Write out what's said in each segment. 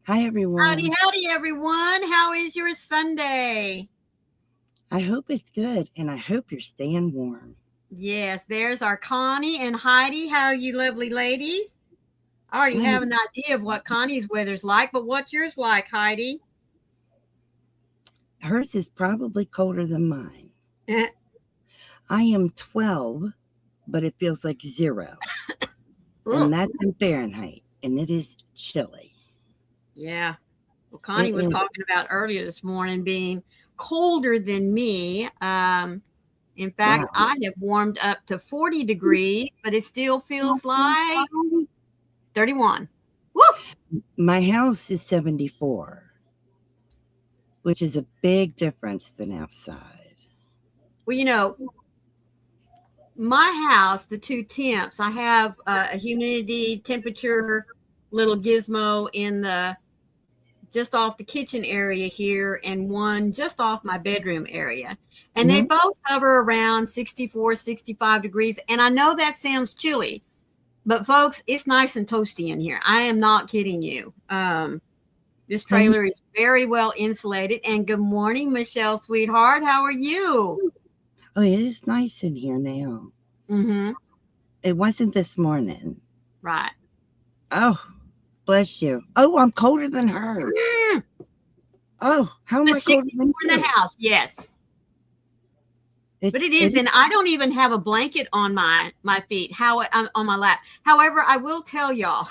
Hi, everyone. Howdy, everyone. How is your Sunday? I hope it's good, and I hope you're staying warm. Yes, there's our Connie and Heidi. How are you, lovely ladies? I already I, have an idea of what Connie's weather's like, but what's yours like, Heidi? hers is probably colder than mine. I am 12, but it feels like 0, and Ugh. that's in Fahrenheit, and it is chilly. Yeah. Well, Connie It was is. talking about earlier this morning being colder than me. In fact, Wow. I have warmed up to 40 degrees, but it still feels like 31. Woo! My house is 74, which is a big difference than outside. Well, my house, the two temps, I have a humidity temperature little gizmo in the just off the kitchen area here and one just off my bedroom area. And they Hmm. both hover around 64, 65 degrees. And I know that sounds chilly, but folks, it's nice and toasty in here. I am not kidding you. This And, trailer is very well insulated. And good morning, Michelle, sweetheart. How are you? oh, it is nice in here now. Mm-hmm. It wasn't this morning. Right. Oh, bless you. Oh, I'm colder than her. Oh, how am But I colder 64 than in the you? house, yes. But It's it it is, and I don't even have a blanket on my feet. On my lap. However, I will tell y'all,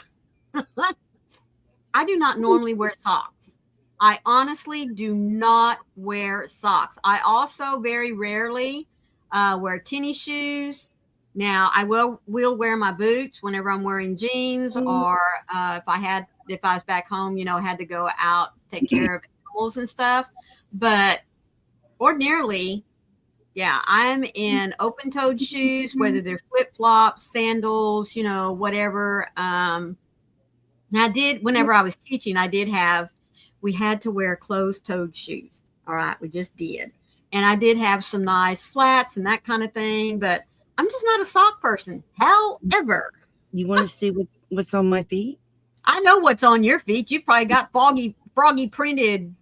I do not normally wear socks. I honestly do not wear socks. I also very rarely wear tennis shoes. Now, I will wear my boots whenever I'm wearing jeans, or if I was back home, had to go out take care of animals and stuff. But ordinarily, yeah, I'm in open-toed shoes, whether they're flip-flops, sandals, whatever. I did whenever I was teaching, we had to wear closed-toed shoes. All right, we just did. And I did have some nice flats and that kind of thing, but I'm just not a sock person. However, You want to see what's on my feet? I know what's on your feet. You probably got froggy printed.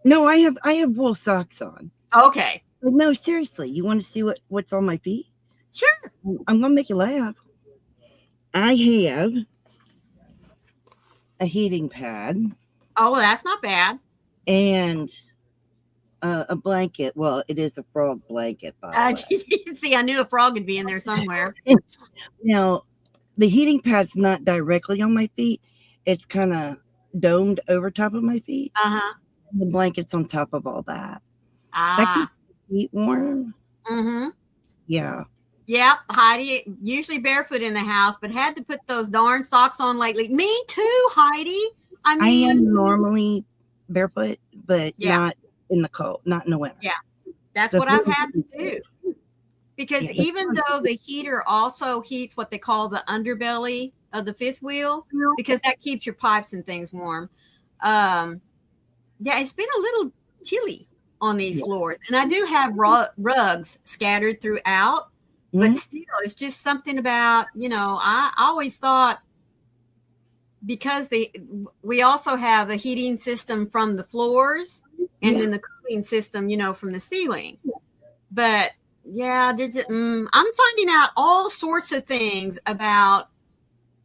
No, I have wool socks on. Okay, But no, seriously, you want to see what's on my feet? sure. I'm gonna make you laugh. I have a heating pad Oh, that's not bad. and a blanket. Well, it is a frog blanket, by the way. See, I knew a frog would be in there somewhere. Now, the heating pad's not directly on my feet. It's kind of domed over top of my feet. Uh-huh. And the blanket's on top of all that. That keeps Ah. my feet warm. Mm-hmm. Yeah. Yep, Heidi, usually barefoot in the house, but had to put those darn socks on lately. Me too, Heidi. I I mean, am normally barefoot, but yeah, not in the cold, not in the winter. yeah, that's The what I've floor's had to pretty do. cold. Because Yeah, the even floor's though the heater also heats what they call the underbelly of the fifth wheel, because that keeps your pipes and things warm. Um, yeah, it's been a little chilly on these yeah. floors. And I do have rugs scattered throughout, but Mhm. still, it's just something about, I always thought because we also have a heating system from the floors and Yeah. then the cooling system, from the ceiling. But yeah, I'm finding out all sorts of things about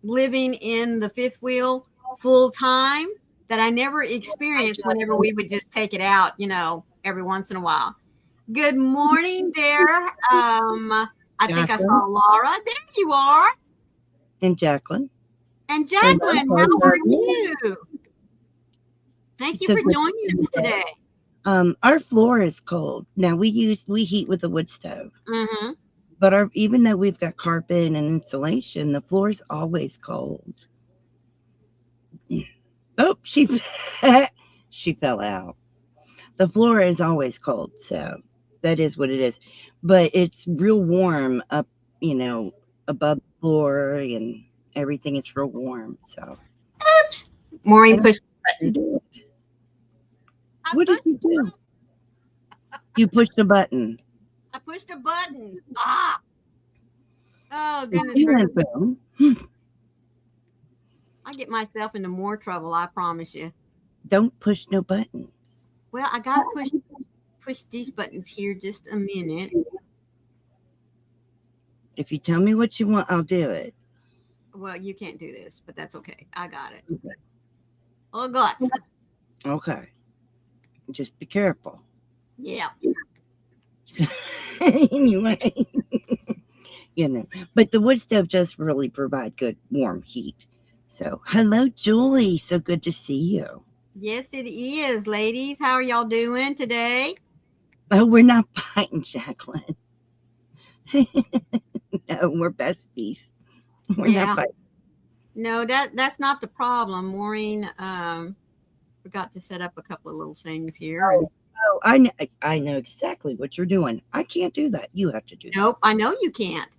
living in the fifth wheel full time that I never experienced whenever we would just take it out, every once in a while. Good morning there. I think I Jacqueline saw Laura. There you are. and Jacqueline. And And Jacqueline, how also, are you? Thank you so for good to joining see you us there. today. Our floor is cold. Now we heat with a wood stove, Mm-hmm. but our even though we've got carpet and insulation, the floor is always cold. Oh, she fell out. The floor is always cold, so that is what it is. But it's real warm up, you know, above the floor and everything. It's real warm. So Oops. Maureen I pushed the you button. do. I What did pushed you do? You pushed the button. I pushed a button. Ah. Oh So goodness gracious. ceiling foam. I get myself into more trouble, I promise you. Don't push no buttons. Well, I gotta push these buttons here just a minute. If you tell me what you want, I'll do it. Well, you can't do this, but that's okay. I got it. Oh God. Okay. Just be careful. Yeah. Anyway, but the wood stove does really provide good warm heat. So, hello, Julie. So good to see you. Yes, it is, ladies. How are y'all doing today? Oh, we're not fighting, Jacqueline. No, we're besties. We're not Yeah. fighting. No, that's not the problem. Maureen forgot to set up a couple of little things here, and Oh, I know exactly what you're doing. I can't do that. You have to do that. nope, I know you can't.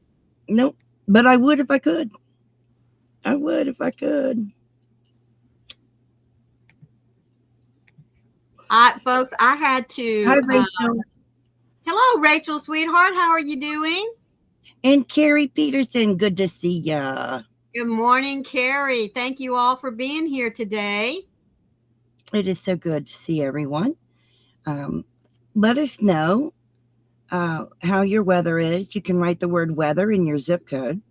Nope. But I would if I could. I would if I could. Folks, I had Hi, to. Rachel. Hello, Rachel, sweetheart. How are you doing? And Carrie Peterson. Good to see ya. Good morning, Carrie. Thank you all for being here today. It is so good to see everyone. Let us know how your weather is. You can write the word weather in your zip code,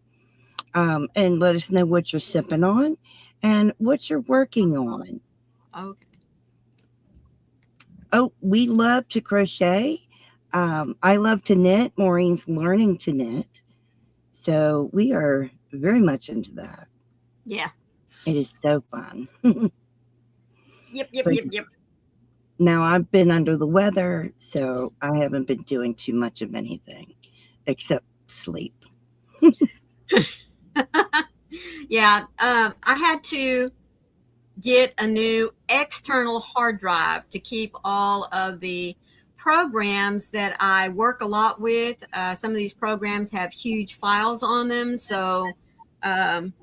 and let us know what you're sipping on and what you're working on. Okay. Oh, we love to crochet. I love to knit. Maureen's learning to knit. So we are very much into that. Yeah. It is so fun. Yep. But now I've been under the weather, so I haven't been doing too much of anything except sleep. Yeah. I had to get a new external hard drive to keep all of the programs that I work a lot with. Some of these programs have huge files on them. So,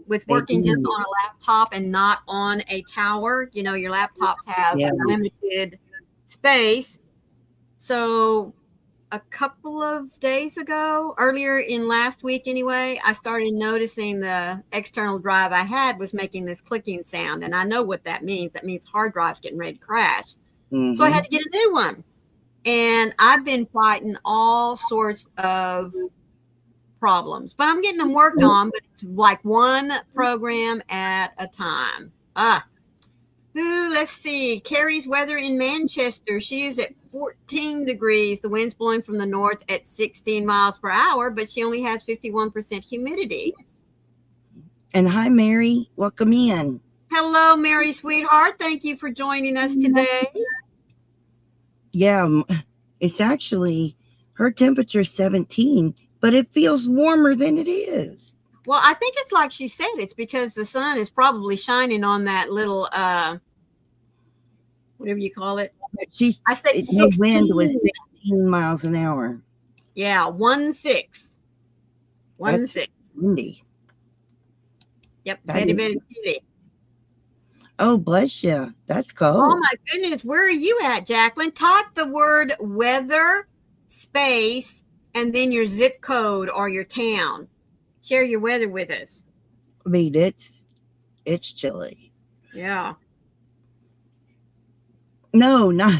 with They working just do. on a laptop and not on a tower, your laptops have Yeah. limited space. So, a couple of days ago, earlier in last week anyway, I started noticing the external drive I had was making this clicking sound. And I know what that means. That means hard drive's getting ready to crash. So I Mm-hmm. had to get a new one. And I've been fighting all sorts of problems, but I'm getting them worked on, but it's like one program at a time. Let's see. Carrie's weather in Manchester. She is at 14 degrees. The wind's blowing from the north at 16 miles per hour, but she only has 51% humidity. And hi, Mary. Welcome in. Hello, Mary, sweetheart. Thank you for joining us today. Yeah, it's actually her temperature is 17, but it feels warmer than it is. Well, I think it's like she said, it's because the sun is probably shining on that little whatever you call it. I said Her wind was 16. 16 miles an hour. Yeah, 1-6. That's 1-6. windy. Yep, That very, is, very chilly. oh, bless you. That's Oh cold. my goodness, where are you at, Jacqueline? Type the word weather, space, and then your zip code or your town. Share your weather with us. I mean, it's chilly. Yeah. No, not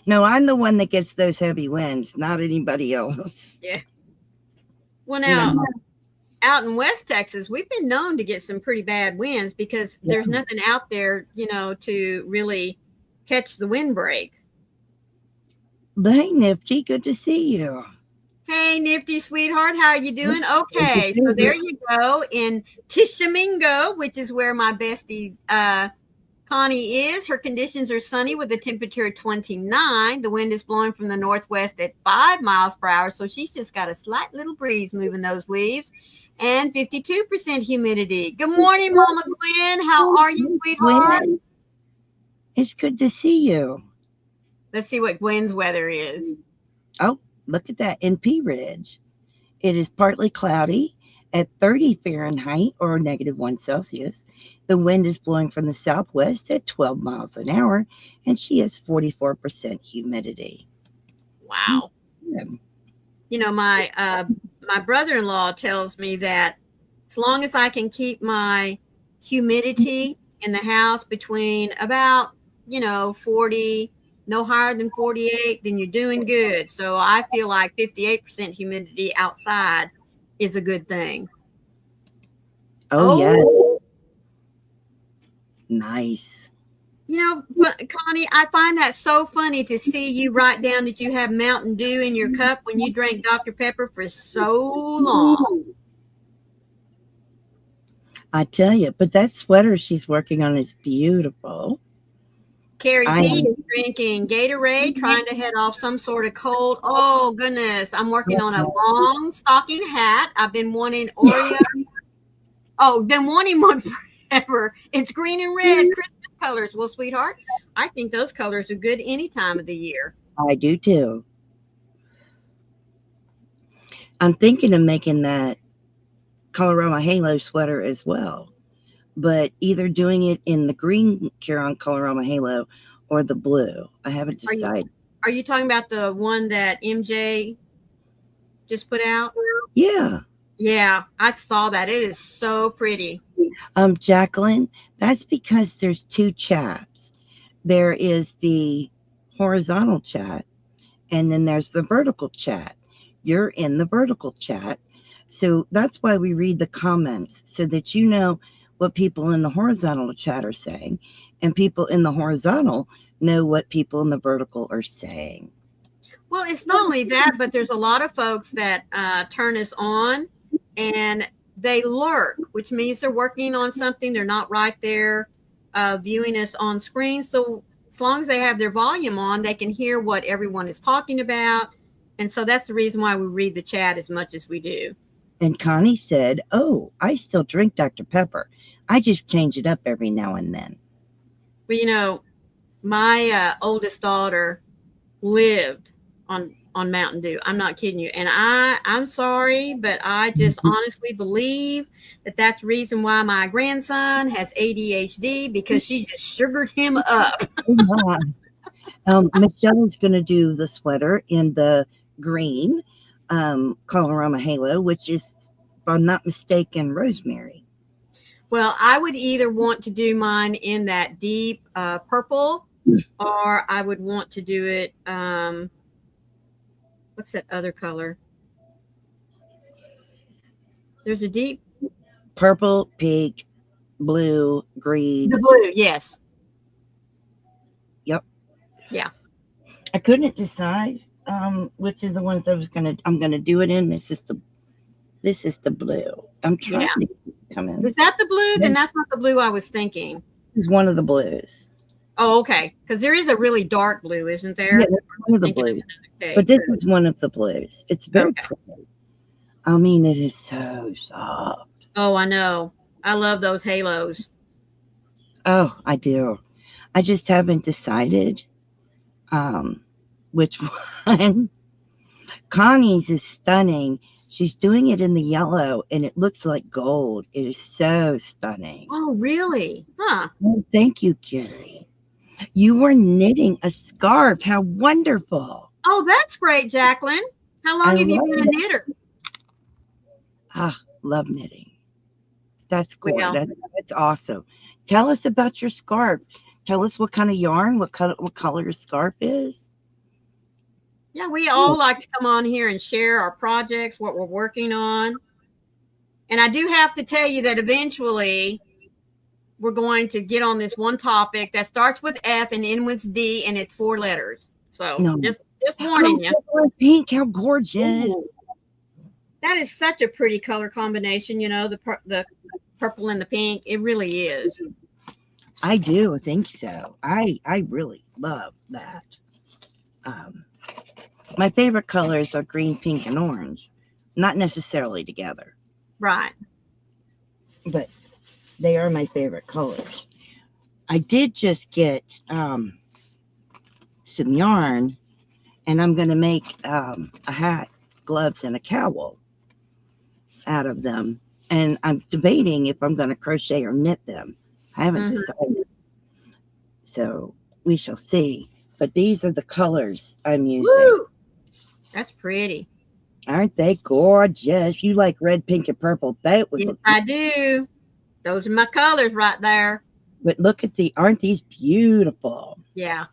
no. I'm the one that gets those heavy winds, not anybody else. Yeah. Well, No, now, out in West Texas, we've been known to get some pretty bad winds because yeah. there's nothing out there, to really catch the windbreak. Hey, Nifty, good to see you. Hey, Nifty sweetheart, how are you doing? Good to Okay, see so there you. you go in Tishomingo, which is where my bestie Connie is. Her conditions are sunny with a temperature of 29. The wind is blowing from the northwest at 5 miles per hour, so she's just got a slight little breeze moving those leaves. And 52% humidity. Good morning, Mama Gwen. How are you, sweetheart? Gwen, it's good to see you. Let's see what Gwen's weather is. Oh, look at that in Pea Ridge. It is partly cloudy at 30 Fahrenheit or -1 Celsius. The wind is blowing from the southwest at 12 miles an hour, and she has 44% humidity. Wow. Yeah. My brother-in-law tells me that as long as I can keep my humidity in the house between about 40, no higher than 48, then you're doing good. So I feel like 58% humidity outside is a good thing. Oh, yes. Oh, Nice. Connie, I find that so funny to see you write down that you have Mountain Dew in your cup when you drank Dr. Pepper for so long. I tell you, but that sweater she's working on is beautiful. Carrie I P am is drinking Gatorade, trying to head off some sort of cold. Oh, goodness. I'm working on a long stocking hat. I've been wanting Oreo. Oh, been wanting one forever. It's green and red, Christmas colors. Well, sweetheart, I think those colors are good any time of the year. I do too. I'm thinking of making that Colorado Halo sweater as well, but either doing it in the green Huron Colorado Halo or the blue. I haven't Are you decided. are you talking about the one that MJ just put out? Yeah. Yeah, I saw that. It is so pretty. Jacqueline, that's because there's two chats. There is the horizontal chat and then there's the vertical chat. You're in the vertical chat. So that's why we read the comments so that you know what people in the horizontal chat are saying, and people in the horizontal know what people in the vertical are saying. Well, it's not only that, but there's a lot of folks that turn us on and they lurk, which means they're working on something. They're not right there viewing us on screen. So as long as they have their volume on, they can hear what everyone is talking about. And so that's the reason why we read the chat as much as we do. And Connie said, "Oh, I still drink Dr. Pepper. I just change it up every now and then." But my oldest daughter lived on Mountain Dew. I'm not kidding you. And I'm sorry, but I just honestly believe that that's the reason why my grandson has ADHD, because she just sugared him up. Yeah. Michelle is going to do the sweater in the green Colorama Halo, which is, if I'm not mistaken, rosemary. Well, I would either want to do mine in that deep purple, or I would want to do it. What's that other color? There's a deep Purple, pink, blue, the green. blue. Yes. Yep. Yeah. I couldn't decide which is the ones I'm gonna do it in. This is the blue. I'm trying Yeah. to come in. Is that the blue? Then This that's not the blue I was thinking. is one of the blues. Oh, okay. Because there is a really dark blue, isn't Yeah, there? that's one of the Thinking of blues. another But shade. this is one of the blues. It's very Okay. pretty. I mean, it is so soft. Oh, I know. I love those halos. Oh, I do. I just haven't decided um, which one. Connie's is stunning. She's doing it in the yellow and it looks like gold. It is so stunning. Oh, really? Huh. Oh, thank you, Carrie. You were knitting a scarf. How wonderful. Oh, that's great, Jacqueline. How I long have you love been a it. knitter? Ah, love knitting. That's cool. Well, That's awesome. Tell us about your scarf. Tell us what kind of yarn, what color your scarf is. yeah, we all like to come on here and share our projects, what we're working on. And I do have to tell you that eventually we're going to get on this one topic that starts with F and ends with D, and it's 4 letters. So No. just Oh, warning you. pink, how gorgeous. Ooh, that is such a pretty color combination, the purple and the pink. It really is. I do think so. I really love that. Um, my favorite colors are green, pink, and orange. Not necessarily together, Right. but they are my favorite colors. I did just get some yarn, and I'm going to make a hat, gloves, and a cowl out of them. And I'm debating if I'm going to crochet or knit them. I haven't Mhm. decided. So we shall see. But these are the colors I'm using. Woo! That's pretty. Aren't they gorgeous? You like red, pink, and purple. That would Yes, look I do. Those are my colors right there. But look at aren't these beautiful? Yeah.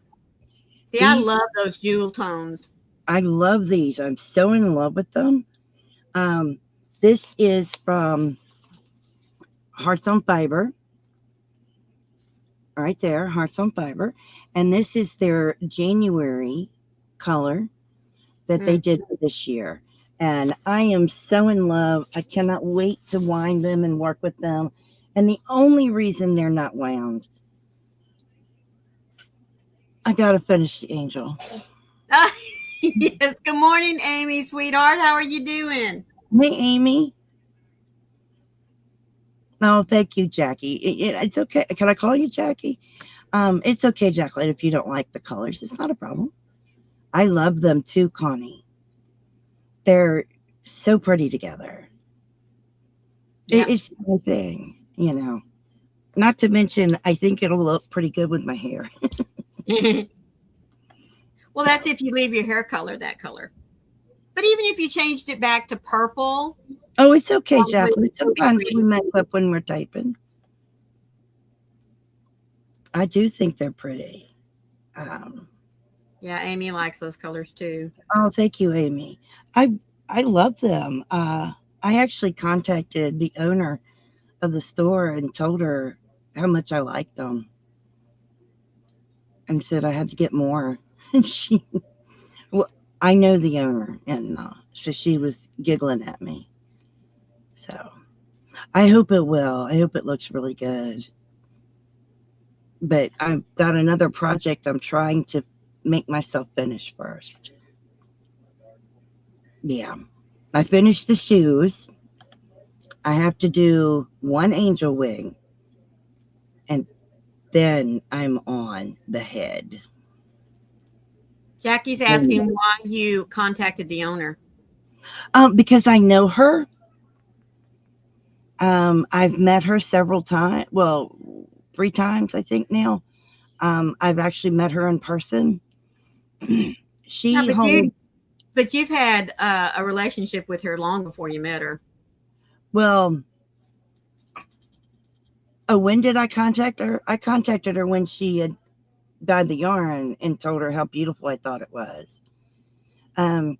See, I These, love those jewel tones. I love these. I'm so in love with them. Um, this is from Hearts on Fiber, right there, Hearts on Fiber. And this is their January color that they Mm. did for this year. And I am so in love. I cannot wait to wind them and work with them. And the only reason they're not wound, I got to finish the angel. Yes. Good morning, Amy, sweetheart. How are you doing? Hey, Amy. No, thank you, Jackie. It's okay. Can I call you Jackie? It's okay, Jacqueline, if you don't like the colors. It's not a problem. I love them too, Connie. They're so pretty together. Yep. It's my thing, you know. Not to mention, I think it'll look pretty good with my hair. Well, that's if you leave your hair color that color. But even if you changed it back to purple, Oh, it's okay, probably Jacqueline. would be Sometimes we pretty. mess up when we're typing. I do think they're pretty. Um, Yeah, Amy likes those colors too. oh, thank you, Amy. I I love them. I actually contacted the owner of the store and told her how much I liked them and said I had to get more. And she, well, I know the owner, and so she was giggling at me. So I hope it will. I hope it looks really good. But I've got another project I'm trying to make myself finish first. Yeah. I finished the shoes. I have to do one angel wing, and then I'm on the head. Jackie's And, asking why you contacted the owner. because I know her. I've met her several times. Well, 3 times, I think now. I've actually met her in person. Yeah, She holds, but you've had a relationship with her long before you met her. well, oh, when did I contact her? I contacted her when she had dyed the yarn and told her how beautiful I thought it was. Um,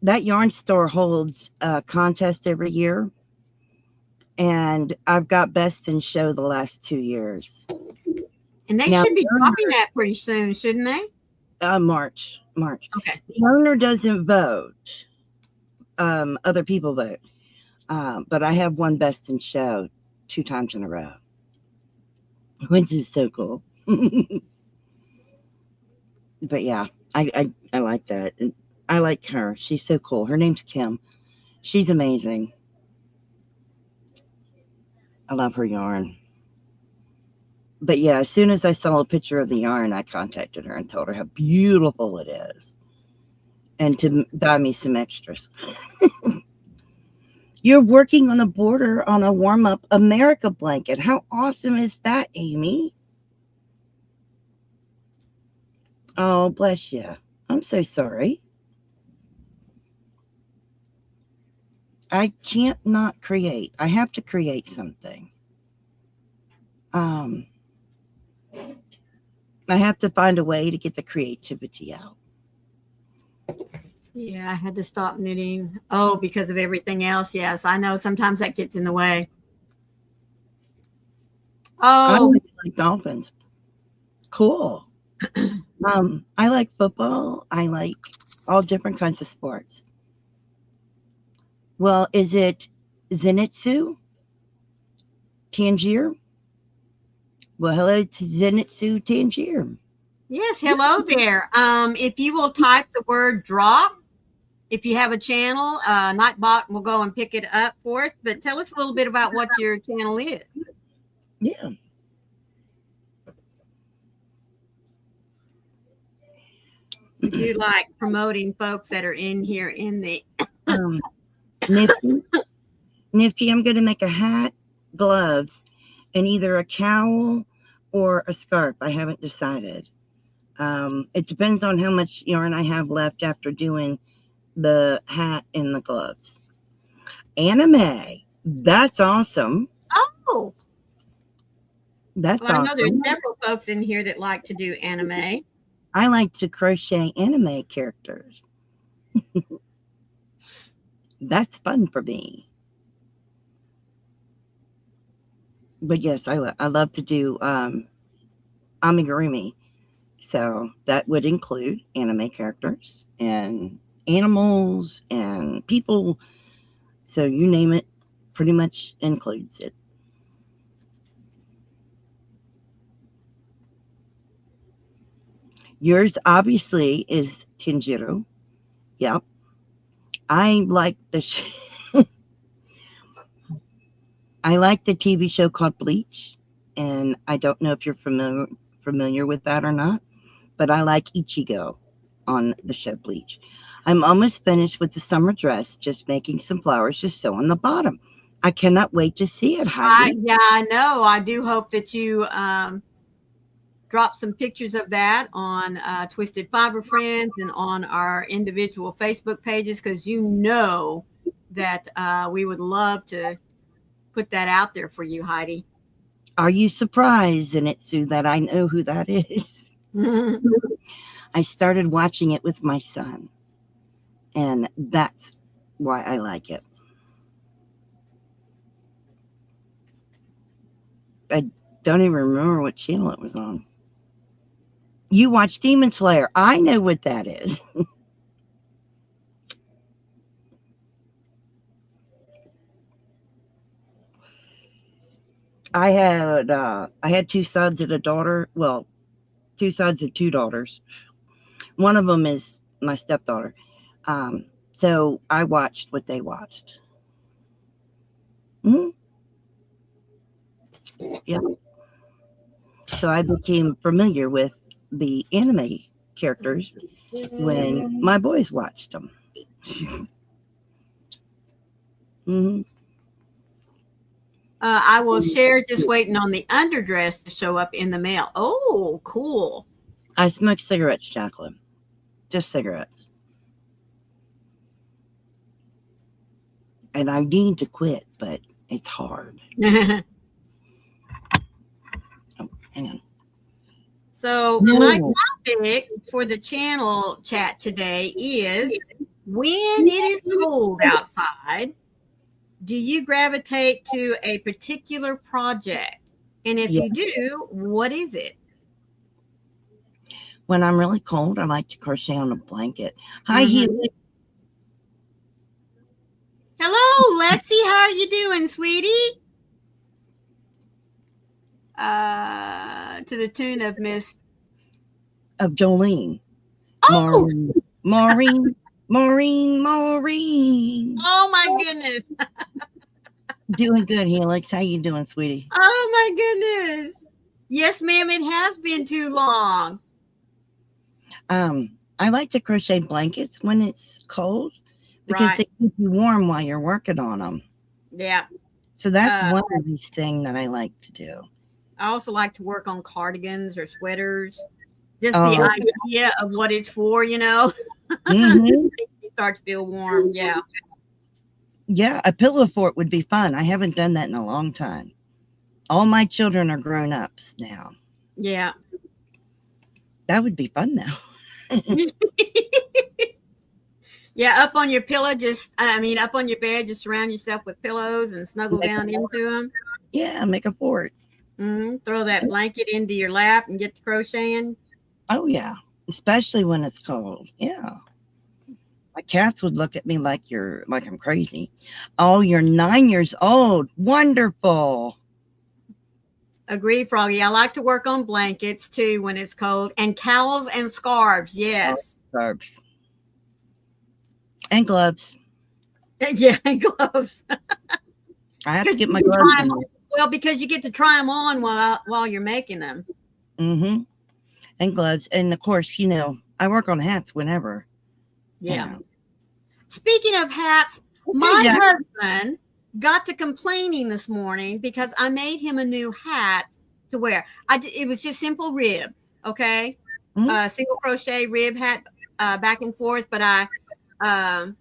that yarn store holds a contest every year, and I've got best in show the last 2 years. And they Now, should be dropping that pretty soon, shouldn't they? March. Okay. The owner doesn't vote. Other people vote. But I have won best in show 2 times in a row, which is so cool. But yeah, I like that. And I like her. She's so cool. Her name's Kim. She's amazing. I love her yarn. But yeah, as soon as I saw a picture of the yarn, I contacted her and told her how beautiful it is and to dye me some extras. You're working on a border on a warm up America blanket. How awesome is that, Amy? Oh, bless you. I'm so sorry. I can't not create. I have to create something. Um, I have to find a way to get the creativity out. Yeah, I had to stop knitting. Oh, because of everything else. Yes, I know sometimes that gets in the way. I Oh, really like dolphins. Cool. I like football. I like all different kinds of sports. Well, is it Zenitsu? Tangier? Well, hello to Zenitsu Tangier. yes. Hello there. If you will type the word drop, if you have a channel, Nightbot will go and pick it up for us. But tell us a little bit about what your channel is. Yeah. We do like promoting folks that are in here in the. Um, Nifty. Nifty, I'm going to make a hat, gloves, and either a cowl or a scarf. I haven't decided. It depends on how much yarn I have left after doing the hat and the gloves. Anime. That's awesome. Oh, That's Well, I know there's awesome. several folks in here that like to do anime. I like to crochet anime characters. That's fun for me. But yes, I love to do amigurumi. So that would include anime characters and animals and people. So you name it, pretty much includes it. Yours obviously is Tinjiro. Yep. I like I like the TV show called Bleach, and I don't know if you're familiar with that or not, but I like Ichigo on the show Bleach. I'm almost finished with the summer dress, just making some flowers to sew on the bottom. I cannot wait to see it, Heidi. I know. I do hope that you drop some pictures of that on Twisted Fiber Friends and on our individual Facebook pages, because you know that we would love to put that out there for you, Heidi. Are you surprised, Zenitsu, that I know who that is? I started watching it with my son, and that's why I like it. I don't even remember what channel it was on. You watch Demon Slayer. I know what that is. I had two sons and a daughter. Well, two sons and two daughters. One of them is my stepdaughter. So I watched what they watched. Hmm. Yeah. So I became familiar with the anime characters when my boys watched them. Hmm. I will share, just waiting on the underdress to show up in the mail. Oh, cool. I smoke cigarettes, Jacqueline. Just cigarettes. And I need to quit, but it's hard. Oh, hang on. So, my No. topic for the channel chat today is, when it is cold outside, do you gravitate to a particular project? And if Yeah. you do, what is it? When I'm really cold, I like to crochet on a blanket. Hi, Mm-hmm. Healy. Hello, Lexi. How are you doing, sweetie? To the tune of Miss. Of Jolene. Oh, Maureen. Maureen. Maureen. Maureen. oh my goodness. Doing good, Helix. How you doing, sweetie? Oh my goodness. Yes, ma'am. It has been too long. I like to crochet blankets when it's cold because Right. they keep you warm while you're working on them. Yeah. So that's Uh, one of these things that I like to do. I also like to work on cardigans or sweaters. Just the Oh, idea of what it's for, you know, hmm, you start to feel warm. Yeah. yeah, a pillow fort would be fun. I haven't done that in a long time. All my children are grown ups now. Yeah. That would be fun now. Yeah. Up on your pillow, up on your bed, just surround yourself with pillows and snuggle Make a, down into them. yeah, make a fort. Throw that blanket into your lap and get to crocheting. Oh yeah, especially when it's cold. Yeah, my cats would look at me like I'm crazy. Oh, you're 9 years old. Wonderful. Agree, Froggy. I like to work on blankets too when it's cold, and towels and scarves. Oh, Yes. scarves and gloves. Yeah, and gloves. I have to Because get you my get to gloves try them. in there. Well, because you get to try them on while you're making them. Mm-hmm. And gloves, and of course, I work on hats whenever. You Yeah. know. Speaking of hats, Okay, my Jack. husband got to complaining this morning because I made him a new hat to wear. It was just simple rib, okay, Mhm. single crochet rib hat, back and forth. But um,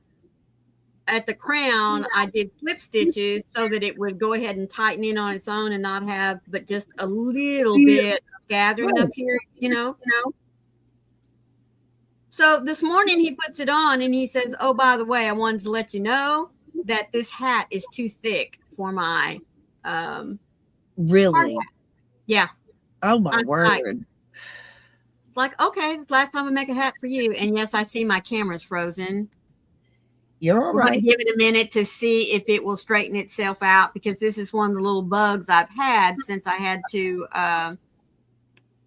at the crown, I did slip stitches so that it would go ahead and tighten in on its own and not have but just a little bit gathering up Right. here, you know. So this morning he puts it on and he says, "Oh, by the way, I wanted to let you know that this hat is too thick for my hard Really? hat." Yeah. Oh my I'm like, word. it's like, okay, this last time I make a hat for you. And yes, I see my camera's frozen. You're all We're going to right. give it a minute to see if it will straighten itself out, because this is one of the little bugs I've had since I had to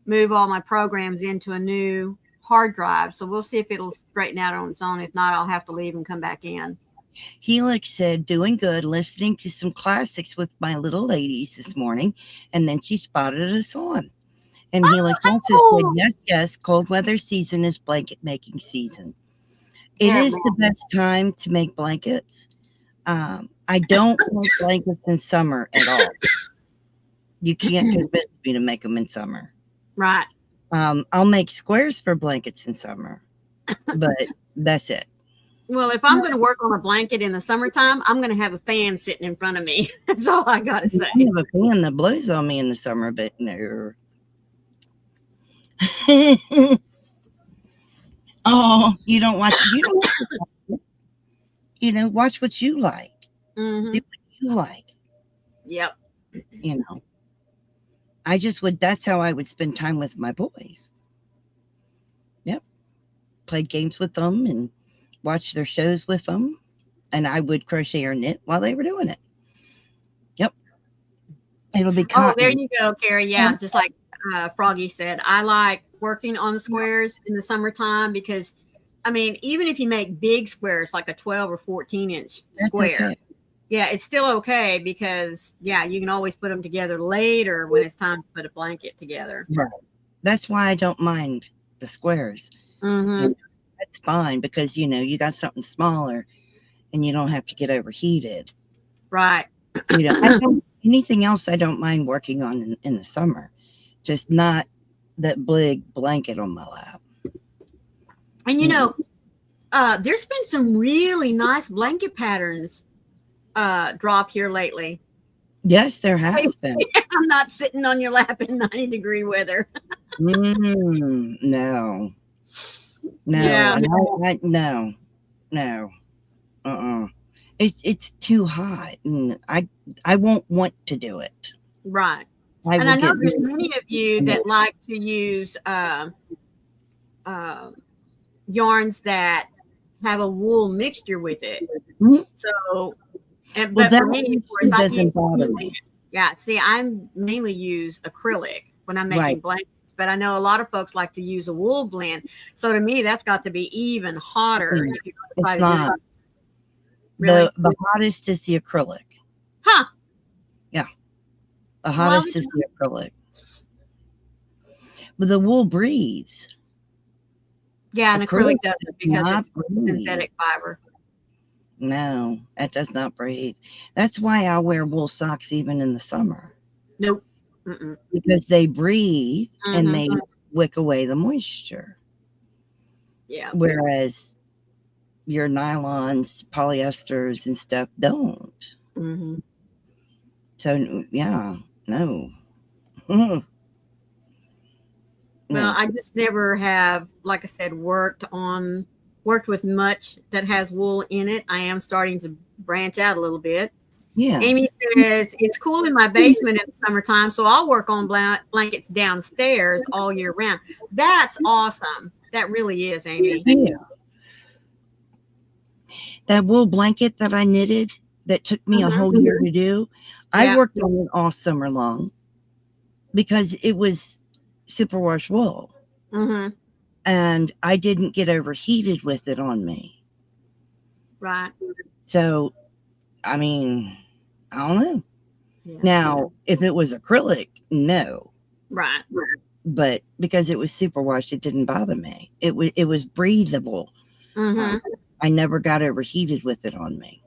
move all my programs into a new hard drive. So we'll see if it'll straighten out on its own. If not, I'll have to leave and come back in. Helix said, doing good, listening to some classics with my little ladies this morning. And then she spotted us on. And Helix also said, Oh, yes, yes, cold weather season is blanket making season. It yeah, is the best time to make blankets. I don't make blankets in summer at all. You can't convince me to make them in summer. right. I'll make squares for blankets in summer, but that's it. Well, if I'm going to work on a blanket in the summertime, I'm going to have a fan sitting in front of me. That's all I got to I say. have a fan that blows on me in the summer, but no. Oh, you don't watch. You don't. Watch what you like. Mm-hmm. Do what you like. Yep. You know. I just would. That's how I would spend time with my boys. Yep. Played games with them and watched their shows with them, and I would crochet or knit while they were doing it. Yep. It'll be Oh, there cotton. you go, Carrie. Yeah, just like Froggy said, I like working on the squares in the summertime because, I mean, even if you make big squares like a 12 or 14-inch That's square, okay. yeah, it's still okay because, yeah, you can always put them together later when it's time to put a blanket together. Right. That's why I don't mind the squares. You Mm-hmm. know, that's fine because you got something smaller and you don't have to get overheated. Right. I don't anything else I don't mind working on in the summer, just not that big blanket on my lap. And, Mm-mm. there's been some really nice blanket patterns drop here lately. Yes, there has been. I'm not sitting on your lap in 90-degree weather. No, no, Yeah. and no, no, uh-uh. It's too hot, and I won't want to do it. Right. I And will I know get there's really many of you that annoyed. like to use uh, yarns that have a wool mixture with it. Mhm. So, Well, but that for me, of course, actually I use, doesn't bother me. yeah. See, I mainly use acrylic when I'm Right. making blankets, but I know a lot of folks like to use a wool blend. So to me, that's got to be even hotter Mm, if you're going to try it's to do it. not. The Really? the hottest is the acrylic. Huh. Yeah, the Well, hottest is the acrylic. But the wool breathes. yeah, and acrylic Acrylic doesn't does because not it's breathe. synthetic fiber. No, it does not breathe. That's why I wear wool socks even in the summer Nope. Mm-mm. because they breathe and Mm-hmm. they wick away the moisture. Yeah. Whereas your nylons, polyesters, and stuff don't. Mm-hmm. So, yeah, no. Mhm. Well, No. I just never have, like I said, worked with much that has wool in it. I am starting to branch out a little bit. Yeah. Amy says it's cool in my basement in the summertime, so I'll work on blankets downstairs all year round. That's awesome. That really is, Amy. Yeah. That wool blanket that I knitted that took me a Mm-hmm. whole year to do, I Yeah. worked on it all summer long because it was superwash wool Mm-hmm. and I didn't get overheated with it on me. Right. So, I mean, I don't know. Yeah. Now, if it was acrylic, no. Right. But because it was superwash, it didn't bother me. It was breathable. Um, Mm-hmm. I never got overheated with it on me.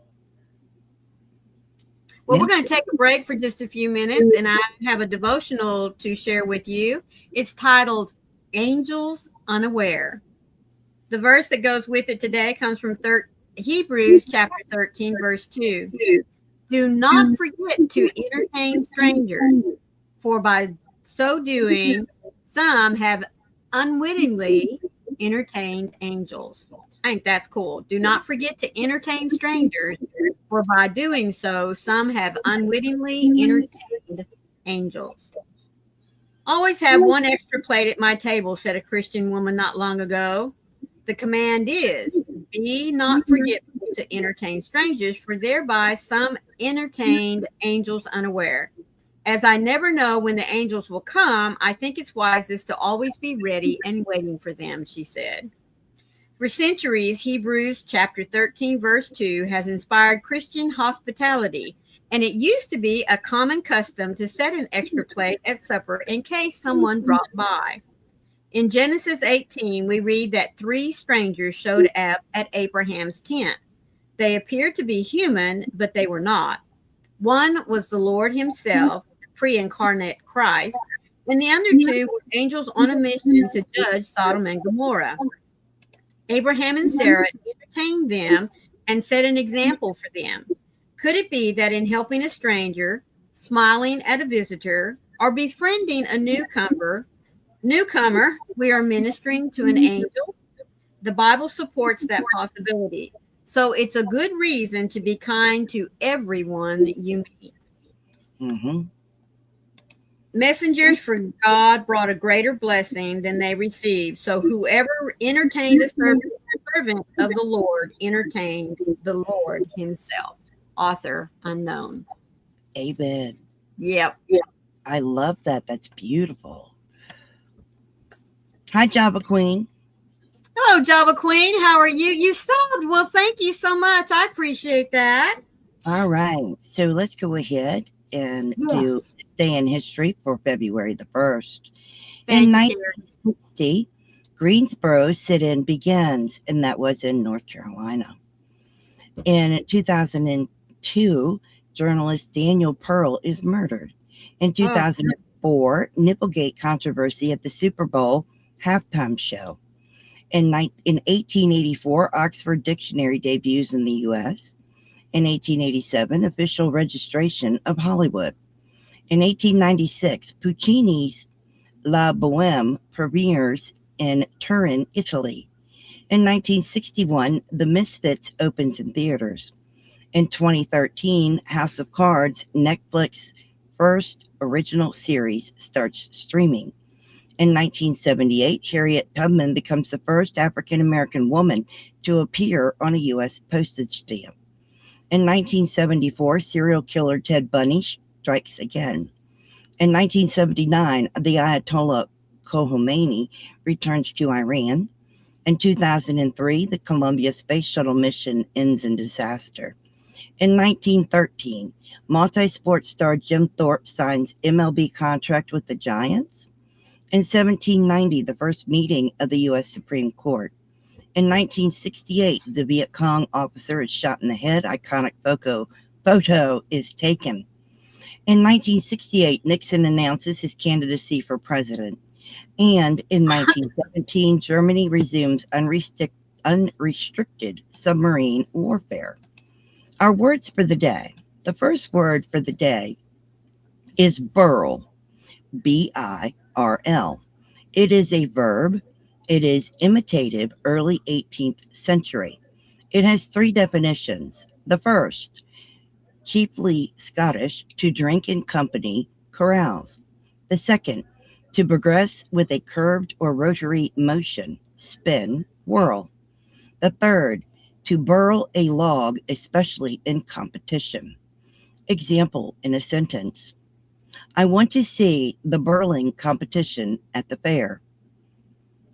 Well, Yeah. we're going to take a break for just a few minutes, and I have a devotional to share with you. It's titled Angels Unaware. The verse that goes with it today comes from Hebrews chapter 13, verse 2. Do not forget to entertain strangers, for by so doing, some have unwittingly entertained angels. I think that's cool. Do not forget to entertain strangers, for by doing so, some have unwittingly entertained angels. Always have one extra plate at my table, said a Christian woman not long ago. The command is, be not forgetful to entertain strangers, for thereby some entertained angels unaware. As I never know when the angels will come, I think it's wisest to always be ready and waiting for them, she said. For centuries, Hebrews chapter 13, verse 2 has inspired Christian hospitality, and it used to be a common custom to set an extra plate at supper in case someone dropped by. In Genesis 18, we read that three strangers showed up at Abraham's tent. They appeared to be human, but they were not. One was the Lord himself, the pre-incarnate Christ, and the other two were angels on a mission to judge Sodom and Gomorrah. Abraham and Sarah entertained them and set an example for them. Could it be that in helping a stranger, smiling at a visitor, or befriending a newcomer, we are ministering to an angel? The Bible supports that possibility. So it's a good reason to be kind to everyone you meet. Mm-hmm. Messengers for God brought a greater blessing than they received. So whoever entertained a servant of the Lord entertains the Lord himself. Author unknown. Amen. Yep. I love that. That's beautiful. Hi, Java Queen. Hello, Java Queen. How are you? You stopped. Well, thank you so much. I appreciate that. All right. So let's go ahead and do Yes. Day in History for February the 1st. In Thank you, Karen. 1960, Greensboro sit-in begins, and that was in North Carolina. In 2002, journalist Daniel Pearl is murdered. In 2004, Nipplegate controversy at the Super Bowl halftime show. In 1884, Oxford Dictionary debuts in the U.S. In 1887, official registration of Hollywood. In 1896, Puccini's La Bohème premieres in Turin, Italy. In 1961, The Misfits opens in theaters. In 2013, House of Cards, Netflix's first original series, starts streaming. In 1978, Harriet Tubman becomes the first African American woman to appear on a U.S. postage stamp. In 1974, serial killer Ted Bundy strikes again. In 1979, the Ayatollah Khomeini returns to Iran. In 2003, the Columbia Space Shuttle mission ends in disaster. In 1913, multi-sport star Jim Thorpe signs MLB contract with the Giants. In 1790, the first meeting of the U.S. Supreme Court. In 1968, the Viet Cong officer is shot in the head. Iconic photo is taken. In 1968, Nixon announces his candidacy for president. And in 1917, Germany resumes unrestricted submarine warfare. Our words for the day. The first word for the day is burl, B-I-R-L. It is a verb. It is imitative, early 18th century. It has three definitions. The first, chiefly Scottish, to drink in company, carouse. The second, to progress with a curved or rotary motion, spin, whirl. The third, to burl a log, especially in competition. Example in a sentence. I want to see the burling competition at the fair.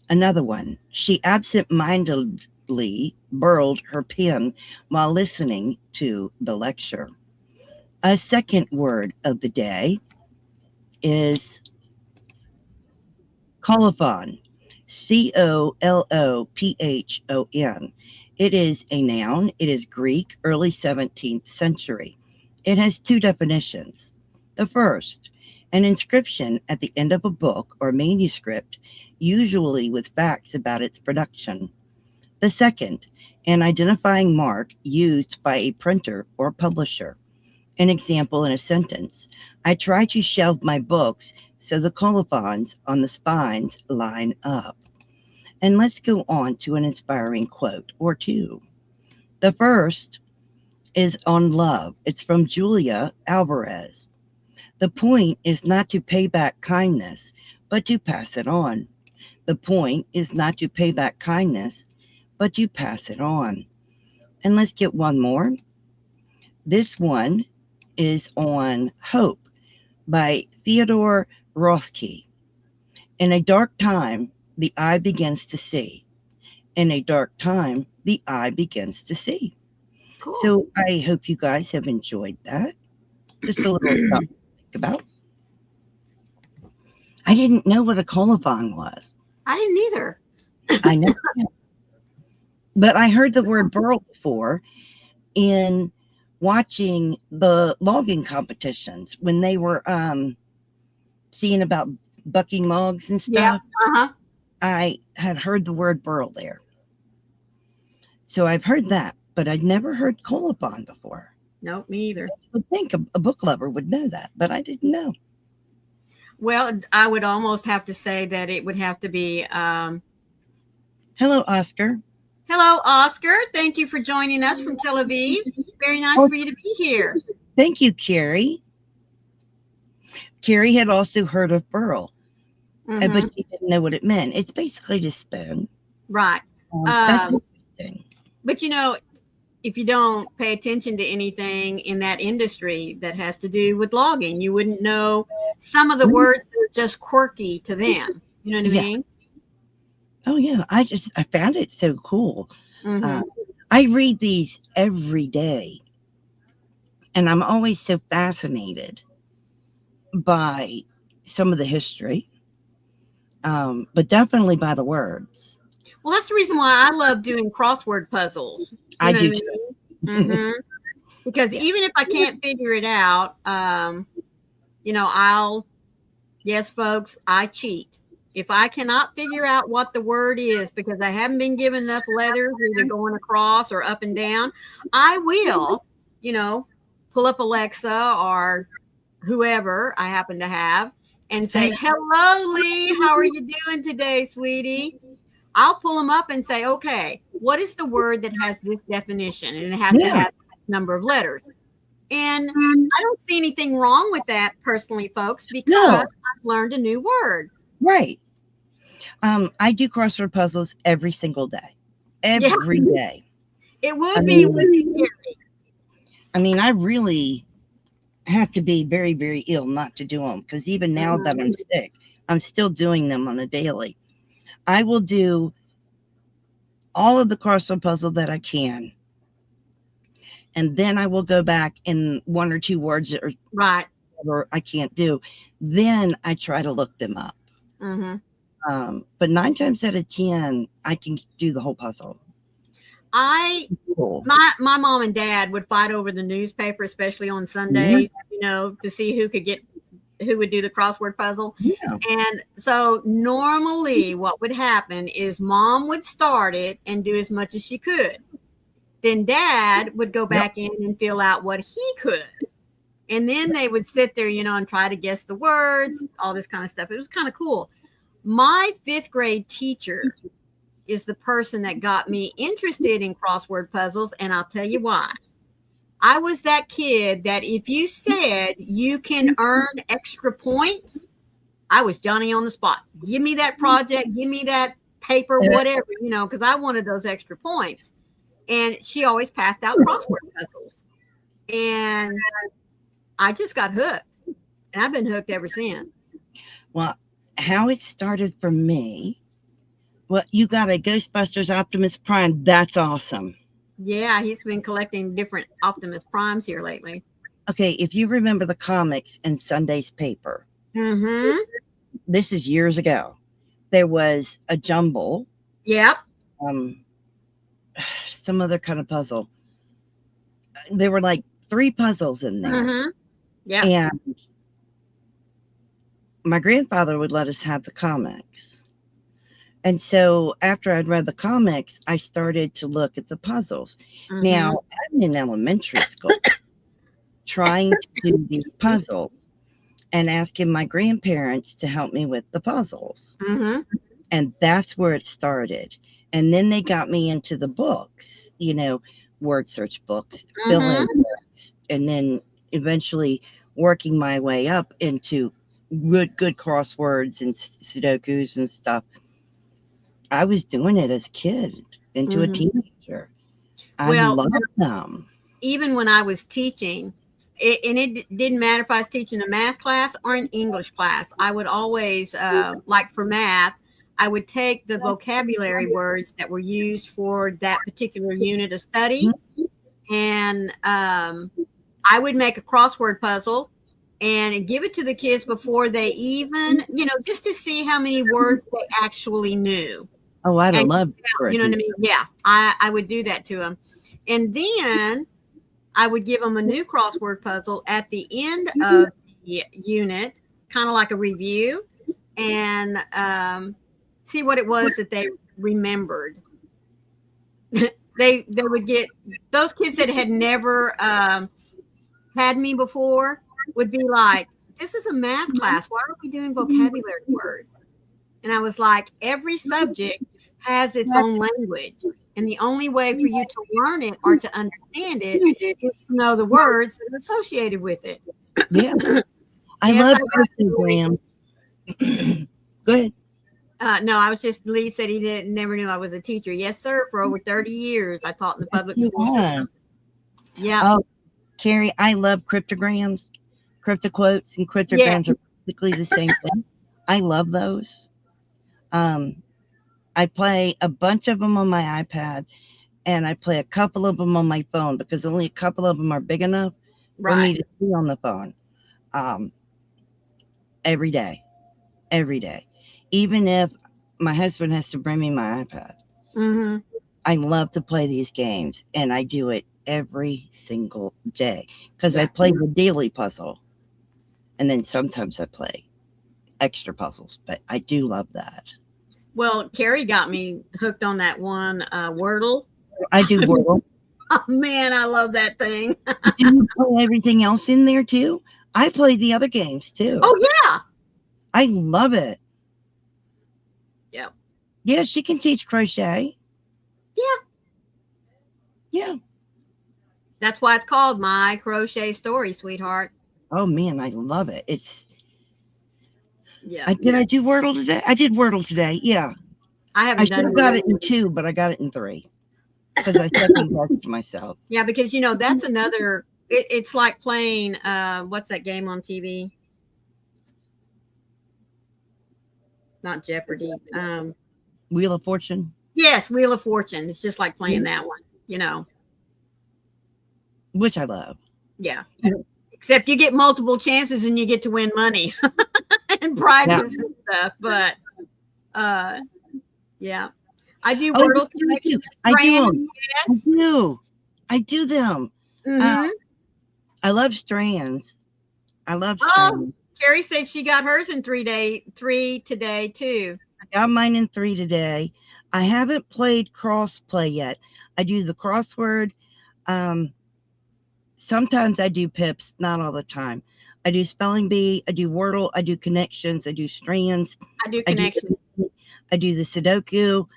Another one. She absent-mindedly burled her pen while listening to the lecture. A second word of the day is colophon, Colophon. It is a noun. It is Greek, early 17th century. It has two definitions. The first, an inscription at the end of a book or manuscript, usually with facts about its production. The second, an identifying mark used by a printer or publisher. An example in a sentence: I try to shelve my books so the colophons on the spines line up. And let's go on to an inspiring quote or two. The first is on love. It's from Julia Alvarez. The point is not to pay back kindness, but to pass it on. The point is not to pay back kindness, but to pass it on. And let's get one more. This one is on hope by Theodore Rothke. In a dark time, the eye begins to see. In a dark time, the eye begins to see. Cool. So I hope you guys have enjoyed that. Just a little something to think about. I didn't know what a colophon was. I didn't either. I know, but I heard the word burl before in watching the logging competitions when they were seeing about bucking logs and Yeah. stuff. Uh-huh. I had heard the word burl there. So I've heard that, but I'd never heard colophon before. Nope, me either. I would think a book lover would know that, but I didn't know. Well, I would almost have to say that it would have to be Hello, Oscar. hello, Oscar. Thank you for joining us from Tel Aviv. Very nice Oh, for you to be here. thank you, Carrie. Carrie had also heard of burl, Mhm. but she didn't know what it meant. It's basically to spin. Right. That's Um, interesting. but if you don't pay attention to anything in that industry that has to do with logging, you wouldn't know some of the words that are just quirky to them. You know what I Yeah. mean? Oh, yeah. I found it so cool. Mm-hmm. I read these every day, and I'm always so fascinated by some of the history, but definitely by the words. Well, that's the reason why I love doing crossword puzzles. You I know what I do mean? too. Mm-hmm. Because Yeah. even if I can't figure it out, yes, folks, I cheat. If I cannot figure out what the word is because I haven't been given enough letters, either going across or up and down, I will, you know, pull up Alexa or whoever I happen to have and say, hello, Lee, how are you doing today, sweetie? I'll pull them up and say, okay, what is the word that has this definition? And it has to Yeah. have a number of letters. And I don't see anything wrong with that personally, folks, because No. I've learned a new word. Right. I do crossword puzzles every single day. Yeah, Every day. it I would be mean, really scary. I really have to be very, very ill not to do them because even now that I'm sick, I'm still doing them on a daily. I will do all of the crossword puzzle that I can, and then I will go back in one or two words or Right. whatever I can't do. Then I try to look them up. Mm-hmm. But 9 times out of 10, I can do the whole puzzle. Cool. My mom and dad would fight over the newspaper, especially on Sundays, to see who would do the crossword puzzle. Yeah. And so normally what would happen is mom would start it and do as much as she could. Then dad would go back in and fill out what he could. And then they would sit there, and try to guess the words, all this kind of stuff. It was kind of cool. My 5th grade teacher is the person that got me interested in crossword puzzles. And I'll tell you why. I was that kid that if you said you can earn extra points, I was Johnny on the spot. Give me that project, give me that paper, whatever, because I wanted those extra points. And she always passed out crossword puzzles. And I just got hooked. And I've been hooked ever since. Well, how it started for me, well, you got a Ghostbusters Optimus Prime. That's awesome. Yeah, he's been collecting different Optimus Primes here lately. Okay, if you remember the comics in Sunday's paper, this is years ago. There was a jumble. Yep. Some other kind of puzzle. There were like 3 puzzles in there. Yeah. And my grandfather would let us have the comics. And so after I'd read the comics, I started to look at the puzzles. Mm-hmm. Now, I'm in elementary school trying to do these puzzles and asking my grandparents to help me with the puzzles. Mm-hmm. And that's where it started. And then they got me into the books, word search books, fill in Mm-hmm. books, and then eventually working my way up into good crosswords and sudokus and stuff. I was doing it as a kid into a Mm-hmm. teenager. I Well, love them. even when I was teaching, and it didn't matter if I was teaching a math class or an English class, I would always, like for math, I would take the vocabulary words that were used for that particular unit of study, and I would make a crossword puzzle and give it to the kids before they even, just to see how many words they actually knew. Oh, I'd And love for you it. know what I mean? Yeah, I would do that to them. And then I would give them a new crossword puzzle at the end of the unit, kind of like a review, and see what it was that they remembered. They would get those kids that had never had me before would be like, "This is a math class. Why are we doing vocabulary words?" And I was like, "Every subject has its own language. And the only way for you to learn it or to understand it is to know the words that are associated with it." Yeah. I Yes, love I got Lee. cryptograms. Go ahead. No, I was just Lee said he didn't never knew I was a teacher. Yes, sir. For over 30 years, I taught in the public school Yeah. system. Yeah, Oh, Carrie, I love cryptograms. Cryptoquotes and yeah, cryptograms are basically the same thing. I love those. Um, I play a bunch of them on my iPad, and I play a couple of them on my phone because only a couple of them are big enough for right. me to see on the phone. Um, every day, every day. Even if my husband has to bring me my iPad, Mm-hmm. I love to play these games, and I do it every single day because I Yeah. play the daily puzzle, and then sometimes I play extra puzzles. But I do love that. Well, Carrie got me hooked on that one Wordle. I do Wordle. Oh man, I love that thing. Do you play everything else in there too? I play the other games too. Oh yeah. I love it. Yeah. Yeah, she can teach crochet. Yeah. Yeah. That's why it's called My Crochet Story, sweetheart. Oh man, I love it. It's Yeah. I do Wordle today? I did Wordle today. Yeah. I I haven't should done have it. got it in 2, but I got it in 3 because I second guessed myself. Yeah, because that's another it's like playing what's that game on TV? Not Jeopardy. Wheel of Fortune, Yes, Wheel of Fortune. It's just like yeah, playing that one. which I love. Yeah. Except you get multiple chances and you get to win money and Yeah. prizes and stuff. But uh yeah. I do Oh, Wordle I do. collections. I do Brand, 'em. I yes. do. I do them. Uh, Mm-hmm. I love strands. I love Oh, strands. Carrie said she got hers in 3 today too. I got mine in 3 today. I haven't played crossplay yet. I do the crossword. Um, Sometimes I do pips, not all the time. I do spelling bee. I do Wordle. I do connections. I do strands. I do I do connections. I do the Sudoku.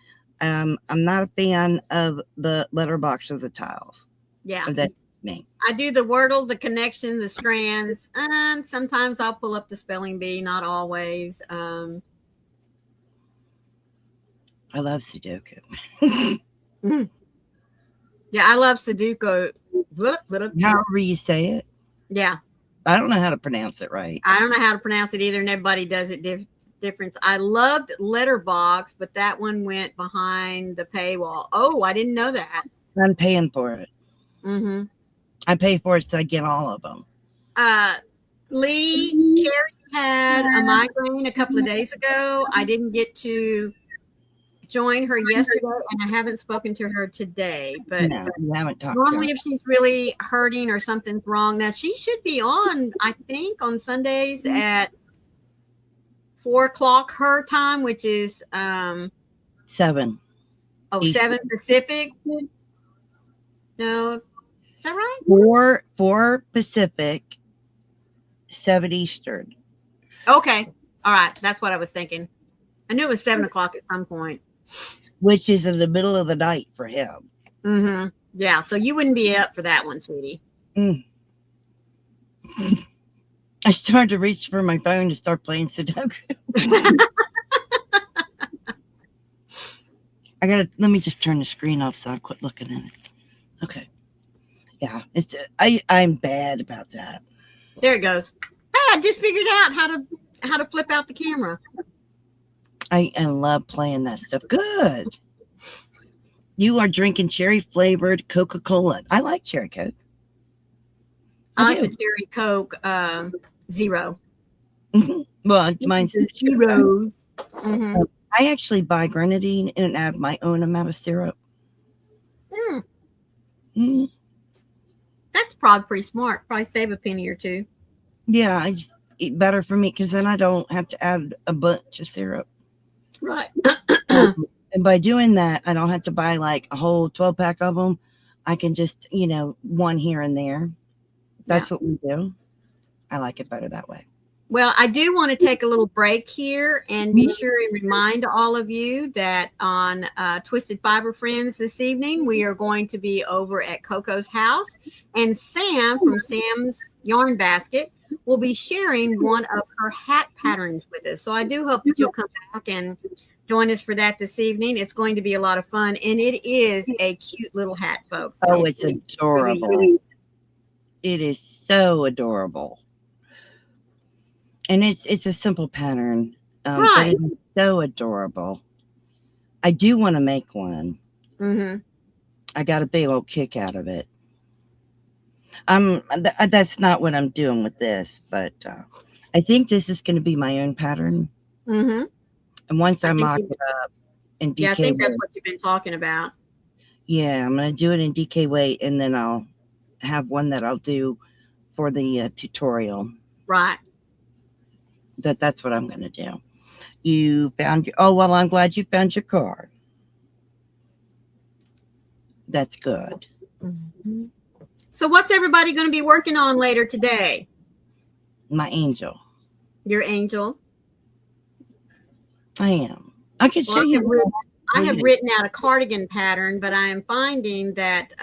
I'm not a fan of the letterbox or the tiles. Yeah. Or that's me. I do the Wordle, the connection, the strands, and sometimes I'll pull up the spelling bee, not always. I love Sudoku. Mhm. Yeah, I love Sudoku. However you say it. Yeah, I don't know how to pronounce it right. I don't know how to pronounce it either, and everybody does it different. I loved Letterbox, but that one went behind the paywall. Oh, I didn't know that. I'm paying for it. Mm-hmm. I pay for it so I get all of them. Lee, Carrie had a migraine a couple of days ago. I didn't get to join her yesterday, and I haven't spoken to her today. But No, you haven't talked to normally, her. if she's really hurting or something's wrong, now she should be on, I think, on Sundays at 4 o'clock her time, which is 7 Oh, Eastern. 7 Pacific. No, is that right? 4 Pacific, 7 Eastern. Okay. All right. That's what I was thinking. I knew it was 7 o'clock at some point. Which is in the middle of the night for him. Mm-hmm. Yeah. So you wouldn't be up for that one, sweetie. Mm. I started to reach for my phone to start playing Sudoku. Let me just turn the screen off so I quit looking at it. Okay. Yeah, I'm bad about that. There it goes. Hey, I just figured out how to flip out the camera. I love playing that stuff. Good. You are drinking cherry flavored Coca-Cola. I like cherry Coke. I I like the do. cherry Coke zero. Well, mine's The the sugar. zeros. Mm-hmm. I actually buy grenadine and add my own amount of syrup. Mm, Mm, that's probably pretty smart. Probably save a penny or two. yeah, I just eat better for me because then I don't have to add a bunch of syrup. Right. Um, and by doing that, I don't have to buy like a whole 12-pack of them. I can just, one here and there. Yeah. That's what we do. I like it better that way. Well, I do want to take a little break here and be Mhm. sure and remind all of you that on Twisted Fiber Friends this evening, we are going to be over at Coco's house. And Sam from Sam's Yarn Basket will be sharing one of her hat patterns with us. So I do hope that you'll come back and join us for that this evening. It's going to be a lot of fun. And it is a cute little hat, folks. Oh, it's adorable. It is so adorable. And it's a simple pattern, but Right. it is so adorable. I do want to make one. Mm-hmm. I got a big old kick out of it. That's not what I'm doing with this, but I think this is going to be my own pattern. Mm-hmm. And once I I think mock you, it up in yeah, I DK think that's weight, what you've been talking about. yeah, I'm going to do it in DK weight, and then I'll have one that I'll do for the tutorial. Right. That's what I'm going to do. You found your. Oh well, I'm glad you found your card. That's good. Mhm. So, what's everybody going to be working on later today? My angel. Your angel. I am. I can Well, show you. I have written out a cardigan pattern, but I am finding that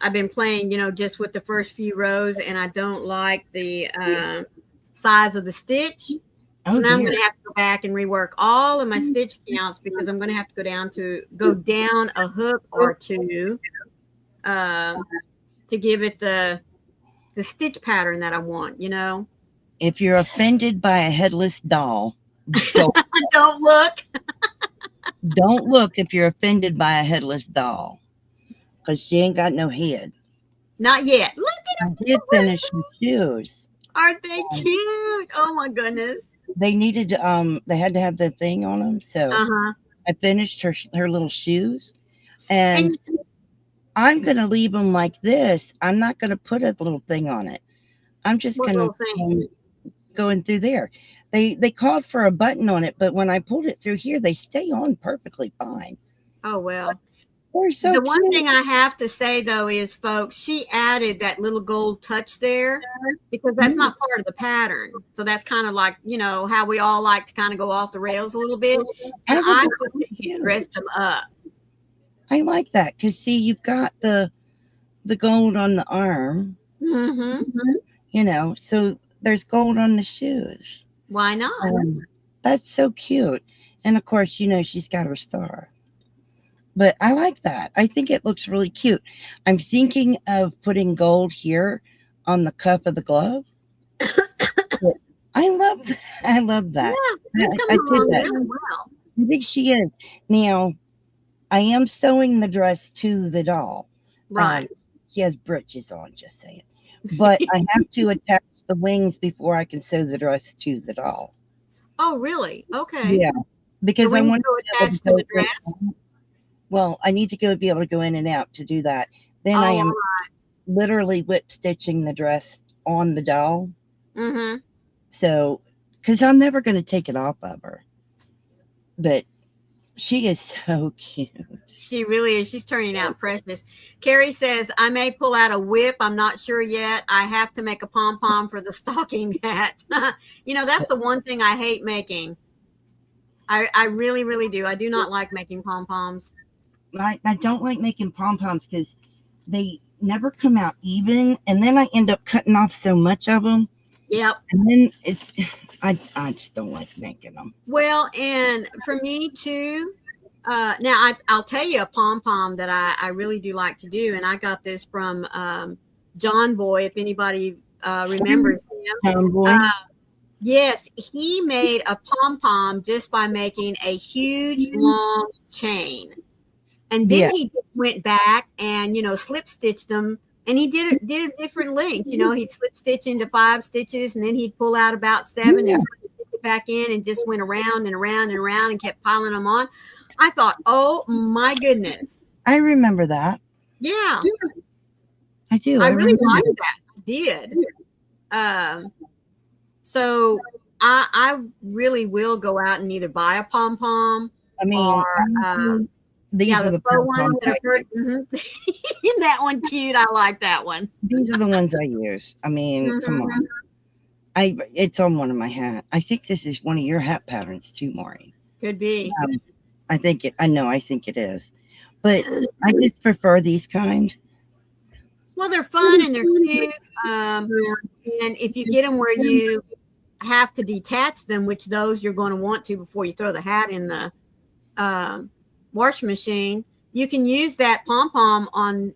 I've been playing, just with the first few rows, and I don't like the size of the stitch. So Oh now I'm dear. going to have to go back and rework all of my stitch counts because I'm going to have to go down a hook or two to give it the stitch pattern that I want. If you're offended by a headless doll, don't Don't look. don't look if you're offended by a headless doll, because she ain't got no head. Not yet. Look I at did finish her shoes. her. Aren't they cute? Oh my goodness. They needed they had to have the thing on them, so Uh-huh. I finished her little shoes, and And I'm gonna leave them like this. I'm not gonna put a little thing on it. I'm just what gonna little thing? going through there. They called for a button on it, but when I pulled it through here, they stay on perfectly fine. Oh well. They're so The one cute. thing I have to say though is, folks, she added that little gold touch there because that's Mm, not part of the pattern. So that's kind of like, how we all like to kind of go off the rails a little bit. And I think I it's just so think it cute. dressed them up. I like that because see, you've got the gold on the arm, Mm-hmm. so there's gold on the shoes. Why not? That's so cute. And of course, she's got her star. But I like that. I think it looks really cute. I'm thinking of putting gold here on the cuff of the glove. But I love that. I love that. Yeah, she's I coming did along that. really well. I think she is. Now, I am sewing the dress to the doll. Um, Right. she has breeches on, just saying. But I have to attach the wings before I can sew the dress to the doll. Oh, really? Okay. Yeah, The because I wings want go to be able to attached to go the dress. in. Well, I need to be able to go in and out to do that. Then I Oh, am literally whip stitching the dress on the doll. mm-hmm. So, because I'm never going to take it off of her. but she is so cute. She really is. She's turning out precious. Carrie says, I may pull out a whip. I'm not sure yet. I have to make a pom pom for the stocking hat. That's the one thing I hate making. I really, really do. I do not like making pom poms. I don't like making pom poms because they never come out even, and then I end up cutting off so much of them, Yep. and then I just don't like making them. Well, and for me too, now I'll tell you a pom pom that I really do like to do, and I got this from John Boy, if anybody remembers him. Boy. Yes, he made a pom pom just by making a huge long chain, and then Yeah. he just went back and slip stitched them. And he did a different length. He'd slip stitch into 5 stitches, and then he'd pull out about 7 and slip stitch it back in, and just went around and around and around and kept piling them on. I thought, oh my goodness. I remember that. Yeah. I do. I really remember liked that. I did. So I really will go out and either buy a pom pom I mean, or these are the faux ones pom-poms that are Isn't that one cute? I like that one. These are the ones I use. I mean, come on. It's on one of my hats. I think this is one of your hat patterns too, Maureen. Could be. I think it is. But I just prefer these kind. Well, they're fun and they're cute. And if you get them where you have to detach them, which those you're going to want to before you throw the hat in the washing machine, you can use that pom pom on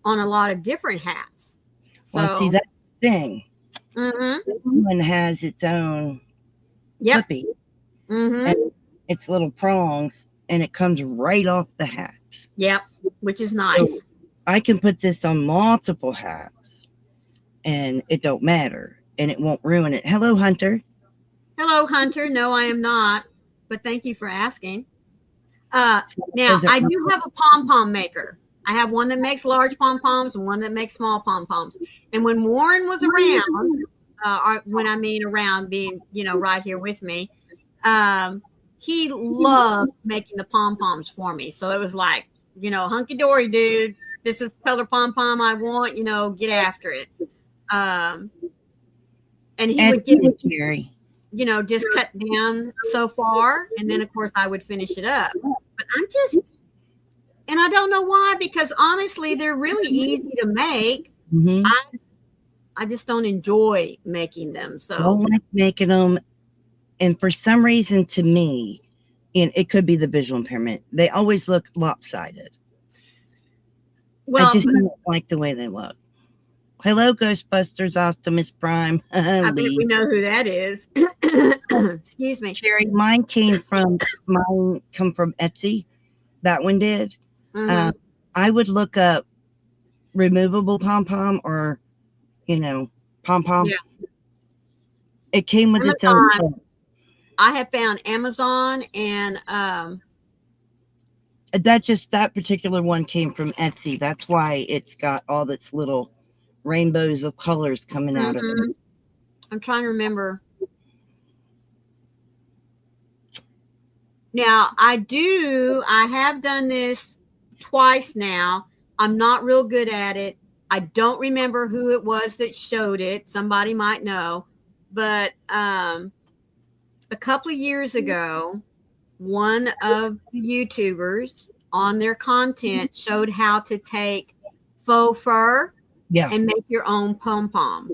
a lot of different hats. So, Well, see that thing. This one has its own puppy and its little prongs, and it comes right off the hat. Yep, which is nice. So I can put this on multiple hats, and it don't matter, and it won't ruin it. Hello, Hunter. Hello, Hunter. No, I am not, but thank you for asking. Now, I do have a pom-pom maker. I have one that makes large pom-poms and one that makes small pom-poms. And when Warren was around, when I mean around being, right here with me, he loved making the pom-poms for me. So it was like, hunky-dory, dude. This is the color pom-pom I want, get after it. And he would get it, Jerry. Just cut down so far. And then, of course, I would finish it up. But and I don't know why, because honestly, they're really easy to make. I just don't enjoy making them. So I don't like making them. And for some reason, to me, and it could be the visual impairment, they always look lopsided. Well, I just don't like the way they look. Hello, Ghostbusters, Optimus Prime. I bet we know who that is. Excuse me. Sherry, mine come from Etsy. That one did. I would look up removable pom-pom or, pom-pom. Yeah. It came with its own. I have found Amazon and that particular one came from Etsy. That's why it's got all this little rainbows of colors coming out of it. I'm trying to remember. Now, I have done this twice now. I'm not real good at it. I don't remember who it was that showed it. Somebody might know. But a couple of years ago, one of the YouTubers on their content showed how to take faux fur and make your own pom-pom.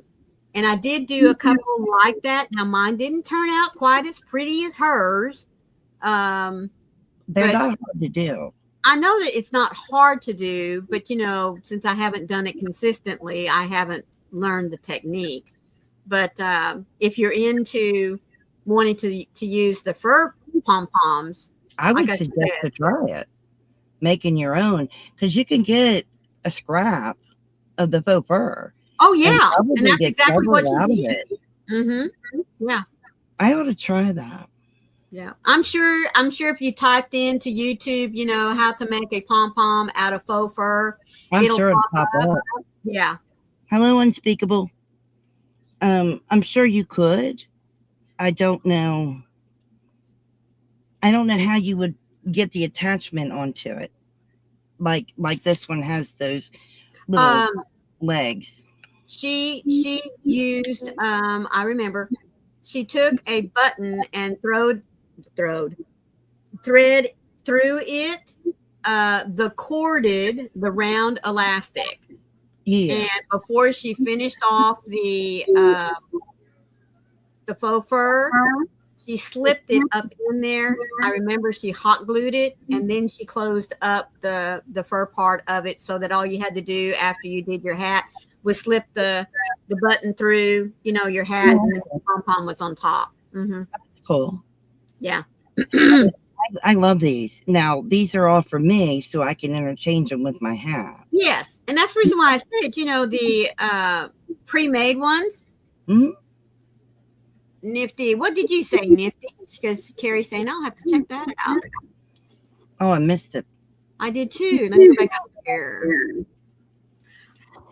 And I did do a couple like that. Now, mine didn't turn out quite as pretty as hers. They're not hard to do. I know that it's not hard to do, but since I haven't done it consistently, I haven't learned the technique. But if you're into wanting to use the fur pom-poms, I would suggest to try it, making your own, because you can get a scrap of the faux fur. Oh yeah, and that's exactly what you need. Yeah, I ought to try that. Yeah, I'm sure if you typed into YouTube, how to make a pom-pom out of faux fur, it'll pop up. Yeah. Hello, Unspeakable. I'm sure you could. I don't know. I don't know how you would get the attachment onto it. Like this one has those little Um, legs. she used I remember she took a button and throwed thread through it the corded the round elastic, Yeah. and before she finished off the faux fur, she slipped it up in there. I remember she hot glued it, and then she closed up the fur part of it so that all you had to do after you did your hat was slip the button through, you know, your hat, and then the pom pom was on top. That's cool. Yeah. I love these. Now, these are all for me, so I can interchange them with my hat. Yes, and that's the reason why I said, you know, the pre-made ones, Mhm. nifty. What did you say, nifty? Because Carrie's saying I'll have to check that out. Oh, I missed it. I did too. Let me go back up here.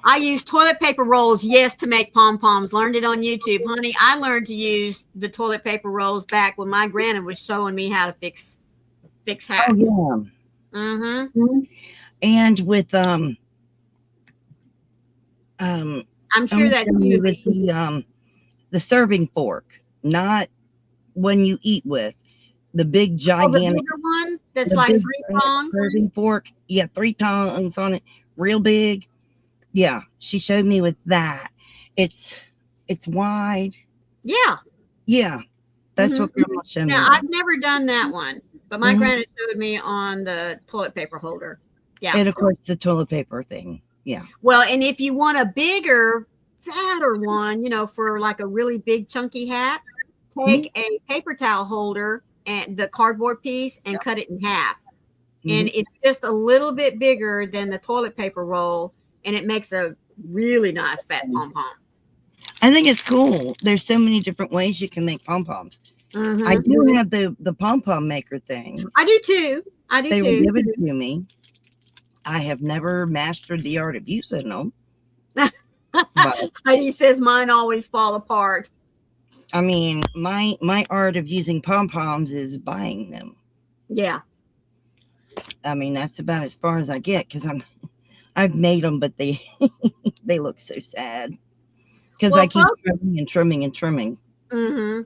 I use toilet paper rolls, yes, to make pom poms. Learned it on YouTube, honey. I learned to use the toilet paper rolls back when my granny was showing me how to fix Oh, hats. yeah. Mm-hmm. And with um, I'm I'm sure that telling you with Julie. the serving fork, not one you eat with. The big Oh, the gigantic, bigger one that's the like big three giant prongs. serving fork. Yeah, 3 tongs on it, real big. Yeah, she showed me with that. It's it's wide. Yeah. Yeah, that's Mm-hmm. what Grandma showed me Now with. I've never done that one, but my Mhm. granny showed me on the toilet paper holder. Yeah. And of course, the toilet paper thing. Yeah. Well, and if you want a bigger, fatter one, you know, for like a really big chunky hat, Mhm. take a paper towel holder and the cardboard piece and cut it in half. And Mhm. it's just a little bit bigger than the toilet paper roll, and it makes a really nice fat pom pom. I think it's cool. There's so many different ways you can make pom poms. I Mm-hmm. do have the pom pom maker I things. do too. I do They were too. given to me. I have never mastered the art of using them, but Heidi says mine always fall apart. I mean, my art of using pom poms is buying them. Yeah. I mean, that's about as far as I get because I've made them, but they they look so sad because I Well, keep folks. trimming and trimming and trimming. Mm-hmm.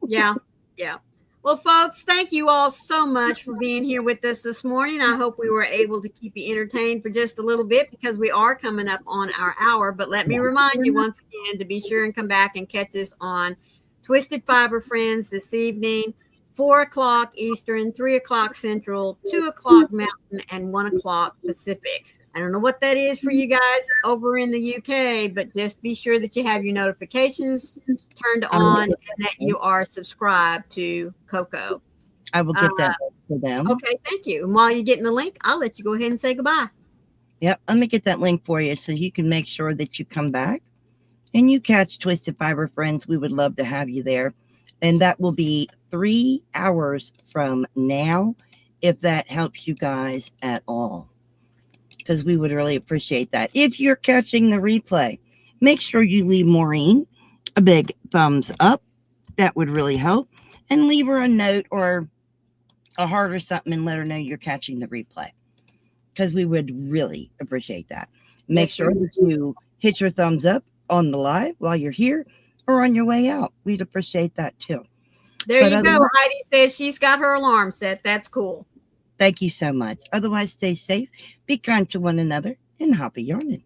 Yeah. Yeah. Well, folks, thank you all so much for being here with us this morning. I hope we were able to keep you entertained for just a little bit because we are coming up on our hour. But let me remind you once again to be sure and come back and catch us on Twisted Fiber Friends this evening, 4 o'clock Eastern, 3 o'clock Central, 2 o'clock Mountain, and 1 o'clock Pacific. I don't know what that is for you guys over in the UK, but just be sure that you have your notifications turned I will on and that you are subscribed to Coco. I will Uh, get that for them. okay, thank you. And while you're getting the link, I'll let you go ahead and say goodbye. Yep, let me get that link for you so you can make sure that you come back and you catch Twisted Fiber Friends. We would love to have you there. And that will be 3 hours from now, if that helps you guys at all, because we would really appreciate that. If you're catching the replay, make sure you leave Maureen a big thumbs up. That would really help. And leave her a note or a heart or something and let her know you're catching the replay, because we would really appreciate that. Make Yes, we sure that you hit your thumbs up on the live while you're here or on your way out. We'd appreciate that too. There But you go. otherwise, Heidi says she's got her alarm set. That's cool. thank you so much. Otherwise, stay safe, be kind to one another, and happy yarning.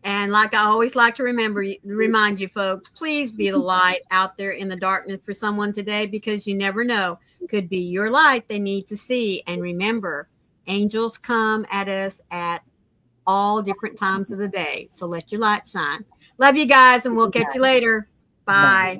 And like I always like to remind you folks, please be the light out there in the darkness for someone today, because you never know. Could be your light they need to see. And remember, angels come at us at all different times of the day. So let your light shine. Love you guys, and we'll catch you later. Bye. Bye.